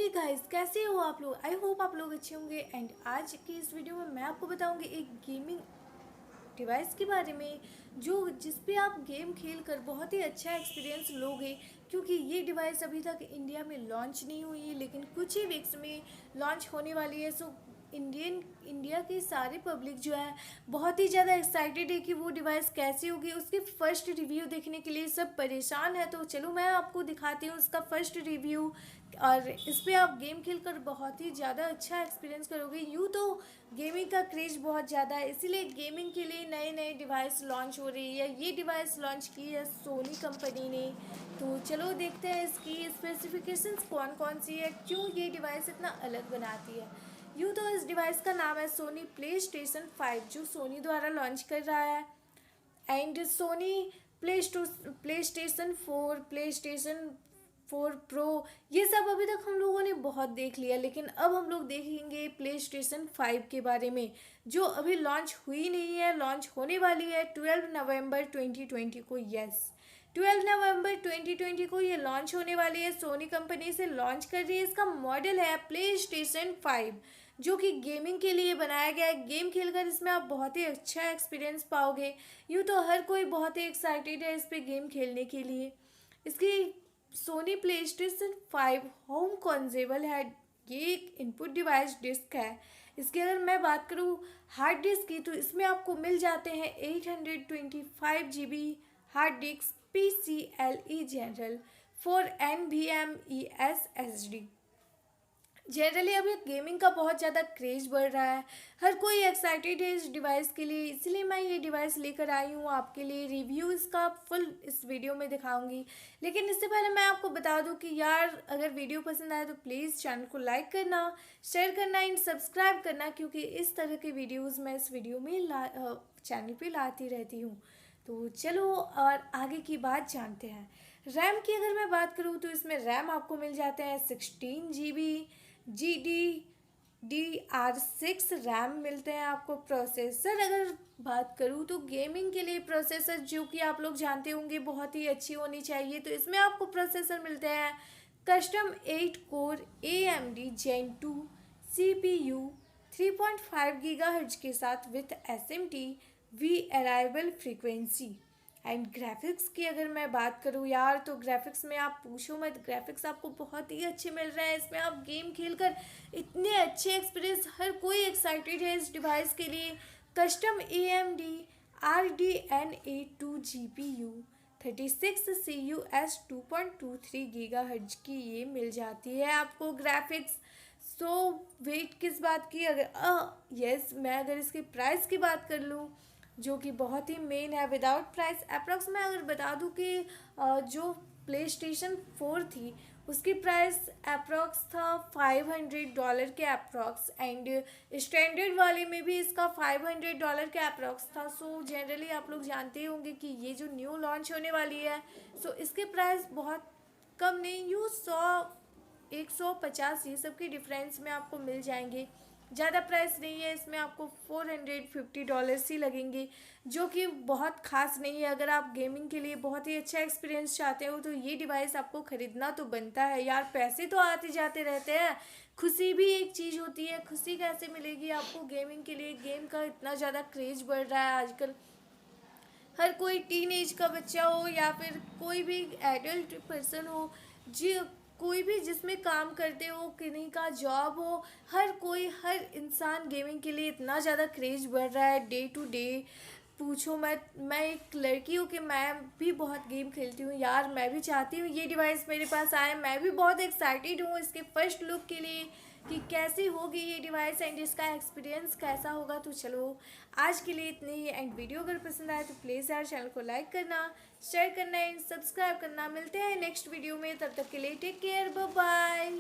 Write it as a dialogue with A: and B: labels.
A: Hey guys, कैसे हो आप लोग। आई होप आप लोग अच्छे होंगे। एंड आज की इस वीडियो में मैं आपको बताऊंगी एक गेमिंग डिवाइस के बारे में जो जिस पे आप गेम खेल कर बहुत ही अच्छा एक्सपीरियंस लोगे, क्योंकि ये डिवाइस अभी तक इंडिया में लॉन्च नहीं हुई है लेकिन कुछ ही वीक्स में लॉन्च होने वाली है। सो इंडिया की सारी पब्लिक जो है बहुत ही ज़्यादा एक्साइटेड है कि वो डिवाइस कैसी होगी। उसकी फ़र्स्ट रिव्यू देखने के लिए सब परेशान है। तो चलो मैं आपको दिखाती हूँ उसका फ़र्स्ट रिव्यू, और इस पर आप गेम खेलकर बहुत ही ज़्यादा अच्छा एक्सपीरियंस करोगे। यूँ तो गेमिंग का क्रेज़ बहुत ज़्यादा है, इसीलिए गेमिंग के लिए नए नए डिवाइस लॉन्च हो रही है। ये डिवाइस लॉन्च की है सोनी कंपनी ने। तो चलो देखते हैं इसकी स्पेसिफिकेशंस कौन कौन सी है, क्यों ये डिवाइस इतना अलग बनाती है। यूँ तो इस डिवाइस का नाम है सोनी प्ले स्टेशन 5, जो सोनी द्वारा लॉन्च कर रहा है। And Sony play station 4, play station 4 pro, ये सब अभी तक हम लोगों ने बहुत देख लिया, लेकिन अब हम लोग देखेंगे प्ले स्टेशन 5 के बारे में, जो अभी लॉन्च हुई नहीं है, लॉन्च होने वाली है 12 नवंबर 2020 को। यस, 12 नवंबर 2020 को ये लॉन्च होने वाली है। सोनी कंपनी से लॉन्च कर रही है। इसका मॉडल है प्ले स्टेशन 5, जो कि गेमिंग के लिए बनाया गया है। गेम खेलकर इसमें आप बहुत ही अच्छा एक्सपीरियंस पाओगे। यूँ तो हर कोई बहुत ही एक्साइटेड है इस पर गेम खेलने के लिए। इसकी सोनी प्ले स्टेशन 5 होम कॉन्जेबल है। ये एक इनपुट डिवाइस डिस्क है। इसकी अगर मैं बात करूँ हार्ड डिस्क की, तो इसमें आपको मिल जाते हैं 825 GB hard disk PCLE general for NVMe SSD। Generally अभी गेमिंग का बहुत ज़्यादा क्रेज़ बढ़ रहा है, हर कोई एक्साइटेड है इस डिवाइस के लिए, इसलिए मैं ये डिवाइस लेकर आई हूँ आपके लिए। रिव्यू इसका फुल इस वीडियो में दिखाऊंगी। लेकिन इससे पहले मैं आपको बता दूँ कि यार, अगर वीडियो पसंद आए तो प्लीज़ चैनल को लाइक करना, शेयर करना एंड सब्सक्राइब करना, क्योंकि इस तरह के वीडियोज़ मैं इस वीडियो में चैनल पर लाती रहती हूँ। तो चलो और आगे की बात जानते हैं। रैम की अगर मैं बात करूँ तो इसमें रैम आपको मिल जाते हैं 16 GB GDDR6 रैम मिलते हैं आपको। प्रोसेसर अगर बात करूँ तो गेमिंग के लिए प्रोसेसर, जो कि आप लोग जानते होंगे बहुत ही अच्छी होनी चाहिए, तो इसमें आपको प्रोसेसर मिलते हैं custom 8 core AMD Gen 2 CPU 3.5 GHz के साथ विथ SMT वी अराइवल फ्रीक्वेंसी। एंड ग्राफिक्स की अगर मैं बात करूँ यार, तो ग्राफिक्स में आप पूछो मत, ग्राफिक्स आपको बहुत ही अच्छे मिल रहे हैं। इसमें आप गेम खेलकर इतने अच्छे एक्सपीरियंस, हर कोई एक्साइटेड है इस डिवाइस के लिए। Custom AMD RDNA 2 GPU 36 CUS 2.23 GHz की ये मिल जाती है आपको ग्राफिक्स। सो वेट किस बात की, अगर यस मैं अगर इसकी प्राइस की बात कर लूँ, जो कि बहुत ही मेन है। विदाउट प्राइस अप्रॉक्स मैं अगर बता दूं कि जो प्ले स्टेशन 4 थी उसकी प्राइस अप्रॉक्स था $500 के अप्रॉक्स, एंड स्टैंडर्ड वाले में भी इसका $500 के अप्रॉक्स था। सो जनरली आप लोग जानते होंगे कि ये जो न्यू लॉन्च होने वाली है, सो इसके प्राइस बहुत कम नहीं, यूँ 150 ये सब के डिफरेंस में आपको मिल जाएंगे। ज़्यादा प्राइस नहीं है, इसमें आपको $450 ही लगेंगे, जो कि बहुत खास नहीं है। अगर आप गेमिंग के लिए बहुत ही अच्छा एक्सपीरियंस चाहते हो तो ये डिवाइस आपको ख़रीदना तो बनता है यार। पैसे तो आते जाते रहते हैं, खुशी भी एक चीज़ होती है। खुशी कैसे मिलेगी आपको गेमिंग के लिए? गेम का इतना ज़्यादा क्रेज़ बढ़ रहा है आजकल। हर कोई टीन एज का बच्चा हो या फिर कोई भी एडल्ट पर्सन हो, जी कोई भी जिसमें काम करते हो, किन्हीं का जॉब हो, हर कोई, हर इंसान गेमिंग के लिए इतना ज़्यादा क्रेज़ बढ़ रहा है डे टू डे। पूछो मैं एक लड़की हूँ कि मैं भी बहुत गेम खेलती हूँ यार। मैं भी चाहती हूँ ये डिवाइस मेरे पास आए। मैं भी बहुत एक्साइटेड हूँ इसके फर्स्ट लुक के लिए कि कैसी होगी ये डिवाइस एंड इसका एक्सपीरियंस कैसा होगा। तो चलो आज के लिए इतनी ही। एंड वीडियो अगर पसंद आए तो प्लीज़ यार चैनल को लाइक करना, शेयर करना एंड सब्सक्राइब करना। मिलते हैं नेक्स्ट वीडियो में, तब तक के लिए टेक केयर, बाय बाय।